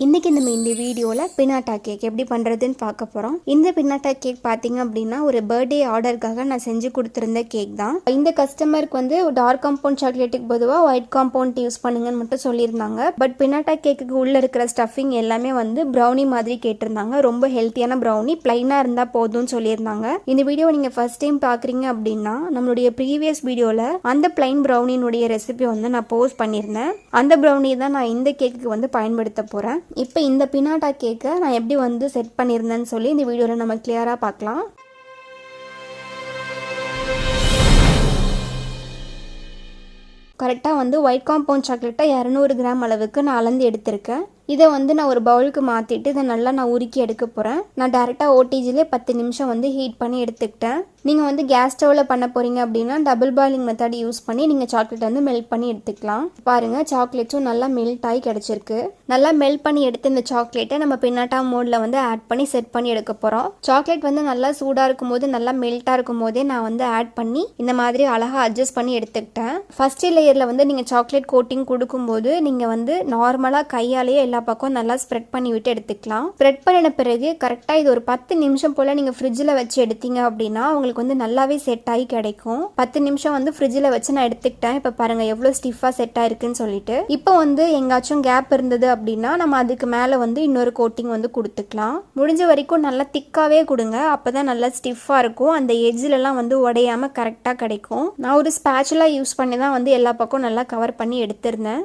இன்னைக்கு நம்ம இந்த வீடியோவில் பினாட்டா கேக் எப்படி பண்ணுறதுன்னு பார்க்க போகிறோம். இந்த பினாட்டா கேக் பார்த்தீங்க அப்படின்னா ஒரு பர்த்டே ஆர்டருக்காக நான் செஞ்சு கொடுத்துருந்த கேக் தான். இந்த கஸ்டமருக்கு வந்து டார்க் காம்பவுண்ட் சாக்லேட்டுக்கு பொதுவாக ஒயிட் காம்பவுண்ட் யூஸ் பண்ணுங்கன்னு மட்டும் சொல்லியிருந்தாங்க. பட் பினாட்டா கேக்குக்கு உள்ளே இருக்கிற ஸ்டஃபிங் எல்லாமே வந்து ப்ரௌனி மாதிரி கேட்டிருந்தாங்க. ரொம்ப ஹெல்த்தியான ப்ரௌனி, பிளைனாக இருந்தால் போதும்னு சொல்லியிருந்தாங்க. இந்த வீடியோ நீங்கள் ஃபர்ஸ்ட் டைம் பார்க்குறீங்க அப்படின்னா நம்மளுடைய ப்ரீவியஸ் வீடியோவில் அந்த பிளைன் ப்ரௌனினுடைய ரெசிபி வந்து நான் போஸ்ட் பண்ணியிருந்தேன். அந்த ப்ரௌனி தான் நான் இந்த கேக்குக்கு வந்து பயன்படுத்த போகிறேன். இப்போ இந்த பினாட்டா கேக்கை நான் எப்படி வந்து செட் பண்ணியிருந்தேன்னு சொல்லி இந்த வீடியோவில் நம்ம கிளியராக பார்க்கலாம். கரெக்டாக வந்து ஒயிட் காம்பவுண்ட் சாக்லேட்டை 200 கிராம் அளவுக்கு நான் அளந்து எடுத்திருக்கேன். இதை வந்து நான் ஒரு பவுலுக்கு மாற்றிட்டு இதை நல்லா நான் உருக்கி எடுக்க போகிறேன். நான் டேரெக்டாக ஓடிஜிலே 10 நிமிஷம் வந்து ஹீட் பண்ணி எடுத்துக்கிட்டேன். நீங்கள் வந்து கேஸ் ஸ்டவ்வில் பண்ண போகிறீங்க அப்படின்னா டபுள் பாயிலிங் மெத்தட் யூஸ் பண்ணி நீங்கள் சாக்லேட் வந்து மெல்ட் பண்ணி எடுத்துக்கலாம். பாருங்கள், சாக்லேட்ஸும் நல்லா மெல்ட் ஆகி கிடச்சிருக்கு. நல்லா மெல்ட் பண்ணி எடுத்து இந்த சாக்லேட்டை நம்ம பின்னாட்டா மோடில் வந்து ஆட் பண்ணி செட் பண்ணி எடுக்க போகிறோம். சாக்லேட் வந்து நல்லா சூடாக இருக்கும் போது, நல்லா மெல்ட்டாக இருக்கும் போதே நான் வந்து ஆட் பண்ணி இந்த மாதிரி அழகாக அட்ஜஸ்ட் பண்ணி எடுத்துக்கிட்டேன். ஃபர்ஸ்ட் லேயரில் வந்து நீங்கள் சாக்லேட் கோட்டிங் கொடுக்கும்போது நீங்கள் வந்து நார்மலாக கையாலேயே எல்லா பக்கம் நல்லா ஸ்ப்ரெட் பண்ணி விட்டு எடுத்துக்கலாம். ஸ்ப்ரெட் பண்ணின பிறகு கரெக்டாக இது ஒரு 10 நிமிஷம் போல் நீங்கள் ஃப்ரிட்ஜில் வச்சு எடுத்தீங்க அப்படின்னா உங்களுக்கு வந்து நல்லாவே செட் ஆகி கிடைக்கும். 10 நிமிஷம் வந்து ஃப்ரிட்ஜில் வச்சு நான் எடுத்துக்கிட்டேன். இப்போ பாருங்கள் எவ்வளோ ஸ்டிஃபாக செட் ஆயிருக்குன்னு சொல்லிட்டு. இப்போ வந்து எங்காச்சும் கேப் இருந்தது அப்படின்னா நம்ம அதுக்கு மேலே வந்து இன்னொரு கோட்டிங் வந்து கொடுத்துக்கலாம். முடிஞ்ச வரைக்கும் நல்லா திக்காகவே கொடுங்க, அப்போ தான் நல்லா ஸ்டிஃபாக இருக்கும். அந்த எட்ஜிலலாம் வந்து உடையாம கரெக்டாக கிடைக்கும். நான் ஒரு ஸ்பேச்சுலா யூஸ் பண்ணி தான் வந்து எல்லா பக்கம் நல்லா கவர் பண்ணி எடுத்திருந்தேன்.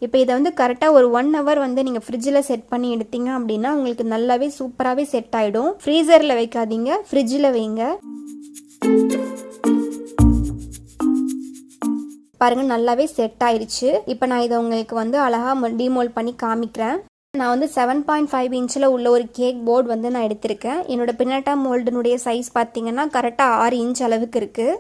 இப்போ இதை வந்து கரெக்டாக ஒரு 1 hour வந்து நீங்கள் ஃப்ரிட்ஜில் செட் பண்ணி எடுத்தீங்க அப்படின்னா உங்களுக்கு நல்லாவே சூப்பராகவே செட் ஆகிடும். ஃப்ரீசரில் வைக்காதீங்க, ஃப்ரிட்ஜில் வைங்க. பாருங்கள், நல்லாவே செட் ஆயிடுச்சு. இப்போ நான் இதை உங்களுக்கு வந்து அழகாக டிமோல்ட் பண்ணி காமிக்கிறேன். நான் வந்து 7.5 இன்ச்சில் உள்ள ஒரு கேக் போர்டு வந்து நான் எடுத்திருக்கேன். என்னோட பினாட்டா மோல்டுனுடைய சைஸ் பார்த்தீங்கன்னா கரெக்டாக 6 இன்ச் அளவுக்கு இருக்குது.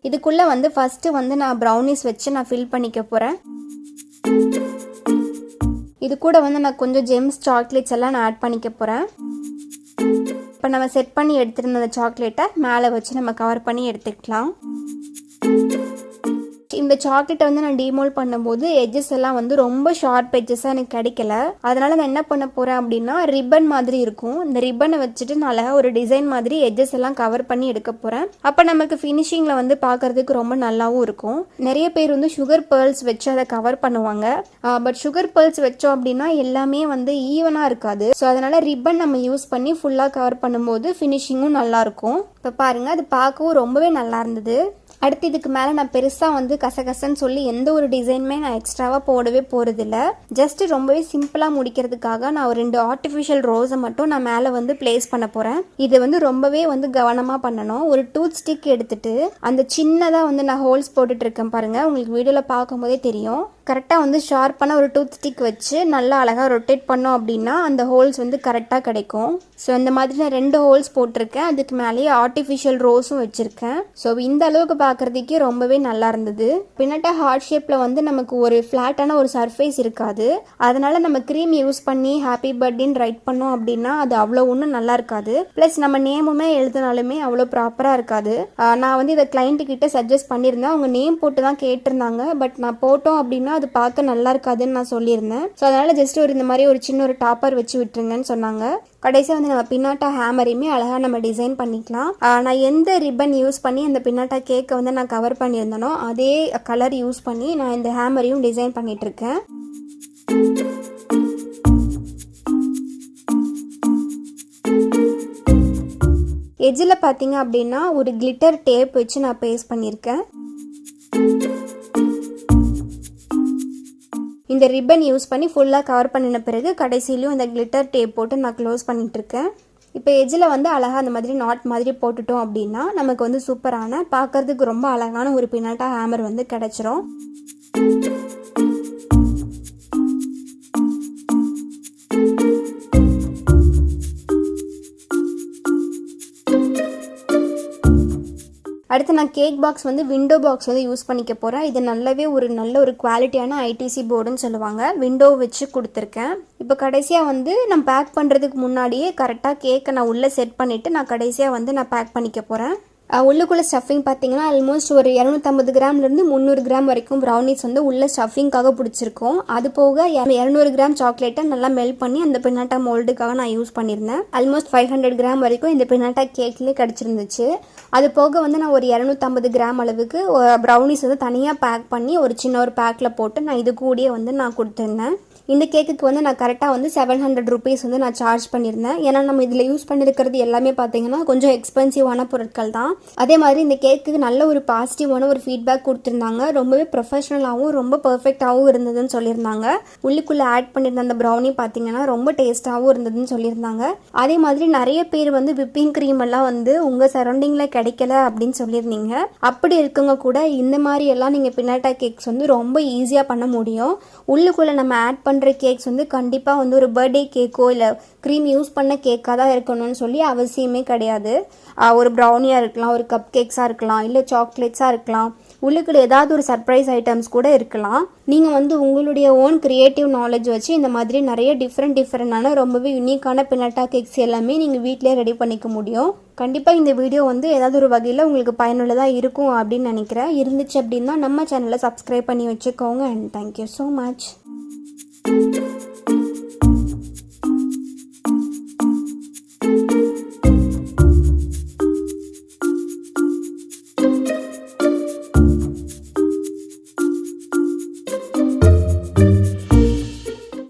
இதுக்குள்ளே வந்து ஃபஸ்ட்டு வந்து நான் ப்ரௌனிஸ் வச்சு நான் ஃபில் பண்ணிக்க போகிறேன். இது கூட வந்து நான் கொஞ்சம் ஜெம்ஸ் சாக்லேட்ஸ் எல்லாம் நான் ஆட் பண்ணிக்க போகிறேன். இப்போ நம்ம செட் பண்ணி எடுத்துருந்த அந்த சாக்லேட்டை மேலே வச்சு நம்ம கவர் பண்ணி எடுத்துக்கலாம். இந்த சாக்லேட்டை வந்து நான் டிமோல்ட் பண்ணும்போது எட்ஜஸ் எல்லாம் வந்து ரொம்ப ஷார்ப் எட்ஜஸாக எனக்கு கிடைக்கல. அதனால நான் என்ன பண்ண போகிறேன் அப்படின்னா ரிப்பன் மாதிரி இருக்கும். இந்த ரிப்பனை வச்சுட்டு நான் அழகாக ஒரு டிசைன் மாதிரி எட்ஜஸ் எல்லாம் கவர் பண்ணி எடுக்க போகிறேன். அப்போ நமக்கு ஃபினிஷிங்கில் வந்து பார்க்கறதுக்கு ரொம்ப நல்லாவும் இருக்கும். நிறைய பேர் வந்து சுகர் பேர்ல்ஸ் வச்சு அதை கவர் பண்ணுவாங்க. பட் சுகர் பேர்ல்ஸ் வச்சோம் அப்படின்னா எல்லாமே வந்து ஈவனாக இருக்காது. ஸோ அதனால ரிப்பன் நம்ம யூஸ் பண்ணி ஃபுல்லாக கவர் பண்ணும்போது ஃபினிஷிங்கும் நல்லாயிருக்கும். இப்போ பாருங்கள், அது பார்க்கவும் ரொம்பவே நல்லா இருந்தது. அடுத்து இதுக்கு மேலே நான் பெருசாக வந்து கசகசன்னு சொல்லி எந்த ஒரு டிசைனுமே நான் எக்ஸ்ட்ராவாக போடவே போகிறதில்ல. ஜஸ்ட்டு ரொம்பவே சிம்பிளாக முடிக்கிறதுக்காக நான் ஒரு 2 ஆர்டிஃபிஷியல் ரோஸை மட்டும் நான் மேலே வந்து பிளேஸ் பண்ண போகிறேன். இது வந்து ரொம்பவே வந்து கவனமாக பண்ணணும். ஒரு டூத் ஸ்டிக் எடுத்துட்டு அந்த சின்னதாக வந்து நான் ஹோல்ஸ் போட்டுட்டு இருக்கேன் பாருங்கள், உங்களுக்கு வீடியோவில் பார்க்கும் போதே தெரியும். கரெக்டாக வந்து ஷார்ப்பான ஒரு டூத் ஸ்டிக் வச்சு நல்லா அழகாக ரொட்டேட் பண்ணோம் அப்படின்னா அந்த ஹோல்ஸ் வந்து கரெக்டாக கிடைக்கும். ஸோ இந்த மாதிரி நான் 2 ஹோல்ஸ் போட்டிருக்கேன். அதுக்கு மேலேயே ஆர்டிஃபிஷியல் ரோஸும் வச்சுருக்கேன். ஸோ இந்த அளவுக்கு பார்க்குறதுக்கே ரொம்பவே நல்லா இருந்தது. பின்னாட்டா ஹார்ட் ஷேப்பில் வந்து நமக்கு ஒரு ஃப்ளாட்டான ஒரு சர்ஃபேஸ் இருக்காது. அதனால நம்ம க்ரீம் யூஸ் பண்ணி ஹாப்பி பர்த்டேன்னு ரைட் பண்ணோம் அப்படின்னா அது அவ்வளோ ஒன்றும் நல்லா இருக்காது. ப்ளஸ் நம்ம நேமுமே எழுதினாலுமே அவ்வளோ ப்ராப்பராக இருக்காது. நான் வந்து இதை கிளைண்ட்டுக்கிட்ட சஜஸ்ட் பண்ணியிருந்தேன். அவங்க நேம் போட்டு தான் கேட்டிருந்தாங்க. பட் நான் போட்டோம் அப்படின்னா அது பார்க்க நல்லா இருக்காதுன்னு நான் சொல்லியிருந்தேன். ஸோ அதனால ஜஸ்ட் ஒரு இந்த மாதிரி ஒரு சின்ன ஒரு டாப்பர் வச்சு விட்டுருங்கன்னு சொன்னாங்க. கடைசியாக வந்து நம்ம பின்னாட்டா ஹேமரையுமே அழகாக நம்ம டிசைன் பண்ணிக்கலாம். நான் எந்த ரிப்பன் யூஸ் பண்ணி அந்த பின்னாட்டா கேக்கை வந்து நான் கவர் பண்ணியிருந்தேனோ அதே கலர் யூஸ் பண்ணி நான் இந்த ஹேமரையும் டிசைன் பண்ணிட்டு இருக்கேன். எட்ஜில் பார்த்தீங்க அப்படின்னா ஒரு கிளிட்டர் டேப் வச்சு நான் பேஸ்ட் பண்ணியிருக்கேன். இந்த ரிப்பன் யூஸ் பண்ணி ஃபுல்லாக கவர் பண்ணின பிறகு கடைசியிலையும் இந்த கிளிட்டர் டேப் போட்டு நான் க்ளோஸ் பண்ணிகிட்ருக்கேன். இப்போ எஜ்ஜில் வந்து அழகாக அந்த மாதிரி நாட் மாதிரி போட்டுட்டோம் அப்படின்னா நமக்கு வந்து சூப்பரான பார்க்கறதுக்கு ரொம்ப அழகான ஒரு பினாட்டா ஹேமர் வந்து கிடச்சிரும். அடுத்து நான் கேக் பாக்ஸ் வந்து விண்டோ பாக்ஸ் வந்து யூஸ் பண்ணிக்க போகிறேன். இது நல்ல ஒரு குவாலிட்டியான ஐடிசி போர்டுன்னு சொல்லுவாங்க. விண்டோ வச்சு கொடுத்துருக்கேன். இப்போ கடைசியாக வந்து நான் பேக் பண்ணுறதுக்கு முன்னாடியே கரெக்டாக கேக்கை நான் உள்ளே செட் பண்ணிவிட்டு நான் கடைசியாக வந்து நான் பேக் பண்ணிக்க போகிறேன். உள்ளுக்குள்ளே ஸ்டஃபிங் பார்த்தீங்கன்னா ஆல்மோஸ்ட் ஒரு 250 கிராம்லேருந்து 300 கிராம் வரைக்கும் ப்ரௌனிஸ் வந்து உள்ள ஸ்டஃபிங்காக பிடிச்சிருக்கோம். அது போக 200 கிராம் சாக்லேட்டை நல்லா மெல்ட் பண்ணி அந்த பினாட்டா மோல்டுக்காக நான் யூஸ் பண்ணியிருந்தேன். ஆல்மோஸ்ட் 500 கிராம் வரைக்கும் இந்த பினாட்டா கேக்லேயே கிடச்சிருந்துச்சு. அது போக வந்து நான் ஒரு 250 கிராம் அளவுக்கு ப்ரௌனிஸ் வந்து தனியாக பேக் பண்ணி ஒரு சின்ன ஒரு பேக்கில் போட்டு நான் இது கூடயே வந்து நான் கொடுத்துருந்தேன். இந்த கேக்குக்கு வந்து நான் கரெக்டாக வந்து 700 ருபீஸ் வந்து நான் சார்ஜ் பண்ணியிருந்தேன். ஏன்னா நம்ம இதில் யூஸ் பண்ணியிருக்கிறது எல்லாமே பார்த்தீங்கன்னா கொஞ்சம் எக்ஸ்பென்சிவான பொருட்கள் தான். அதே மாதிரி இந்த கேக்குக்கு நல்ல ஒரு பாசிட்டிவான ஒரு ஃபீட்பேக் கொடுத்துருந்தாங்க. ரொம்பவே ப்ரொஃபஷனலாகவும் ரொம்ப பர்ஃபெக்டாகவும் இருந்ததுன்னு சொல்லியிருந்தாங்க. உள்ளுக்குள்ளே ஆட் பண்ணியிருந்த அந்த ப்ரௌனி பார்த்தீங்கன்னா ரொம்ப டேஸ்ட்டாகவும் இருந்ததுன்னு சொல்லியிருந்தாங்க. அதே மாதிரி நிறைய பேர் வந்து விப்பிங் க்ரீம் எல்லாம் வந்து உங்கள் சரௌண்டிங்கில் கிடைக்கல அப்படின்னு சொல்லியிருந்தீங்க. அப்படி இருக்கவங்க கூட இந்த மாதிரி எல்லாம் நீங்கள் பினாட்டா கேக்ஸ் வந்து ரொம்ப ஈஸியாக பண்ண முடியும். உள்ளுக்குள்ளே நம்ம ஆட் பண்ணுற கேக்ஸ் வந்து கண்டிப்பாக வந்து ஒரு பர்த்டே கேக்கோ இல்லை க்ரீம் யூஸ் பண்ண கேக்காக தான் இருக்கணும்னு சொல்லி அவசியமே கிடையாது. ஒரு ப்ரௌனியாக இருக்கலாம், ஒரு கப் கேக்ஸாக இருக்கலாம், இல்லை சாக்லேட்ஸாக இருக்கலாம், உள்ளுக்குள்ள ஏதாவது ஒரு சர்ப்ரைஸ் ஐட்டம்ஸ் கூட இருக்கலாம். நீங்கள் வந்து உங்களுடைய ஓன் கிரியேட்டிவ் நாலேஜ் வச்சு இந்த மாதிரி நிறைய டிஃப்ரெண்டான ரொம்பவே யூனிக்கான பினாட்டா கேக்ஸ் எல்லாமே நீங்கள் வீட்டிலே ரெடி பண்ணிக்க முடியும். கண்டிப்பாக இந்த வீடியோ வந்து ஏதாவது ஒரு வகையில் உங்களுக்கு பயனுள்ளதாக இருக்கும் அப்படின்னு நினைக்கிறேன். இருந்துச்சு அப்படின்னா நம்ம சேனலை சப்ஸ்கிரைப் பண்ணி வச்சுக்கோங்க. And thank you so much.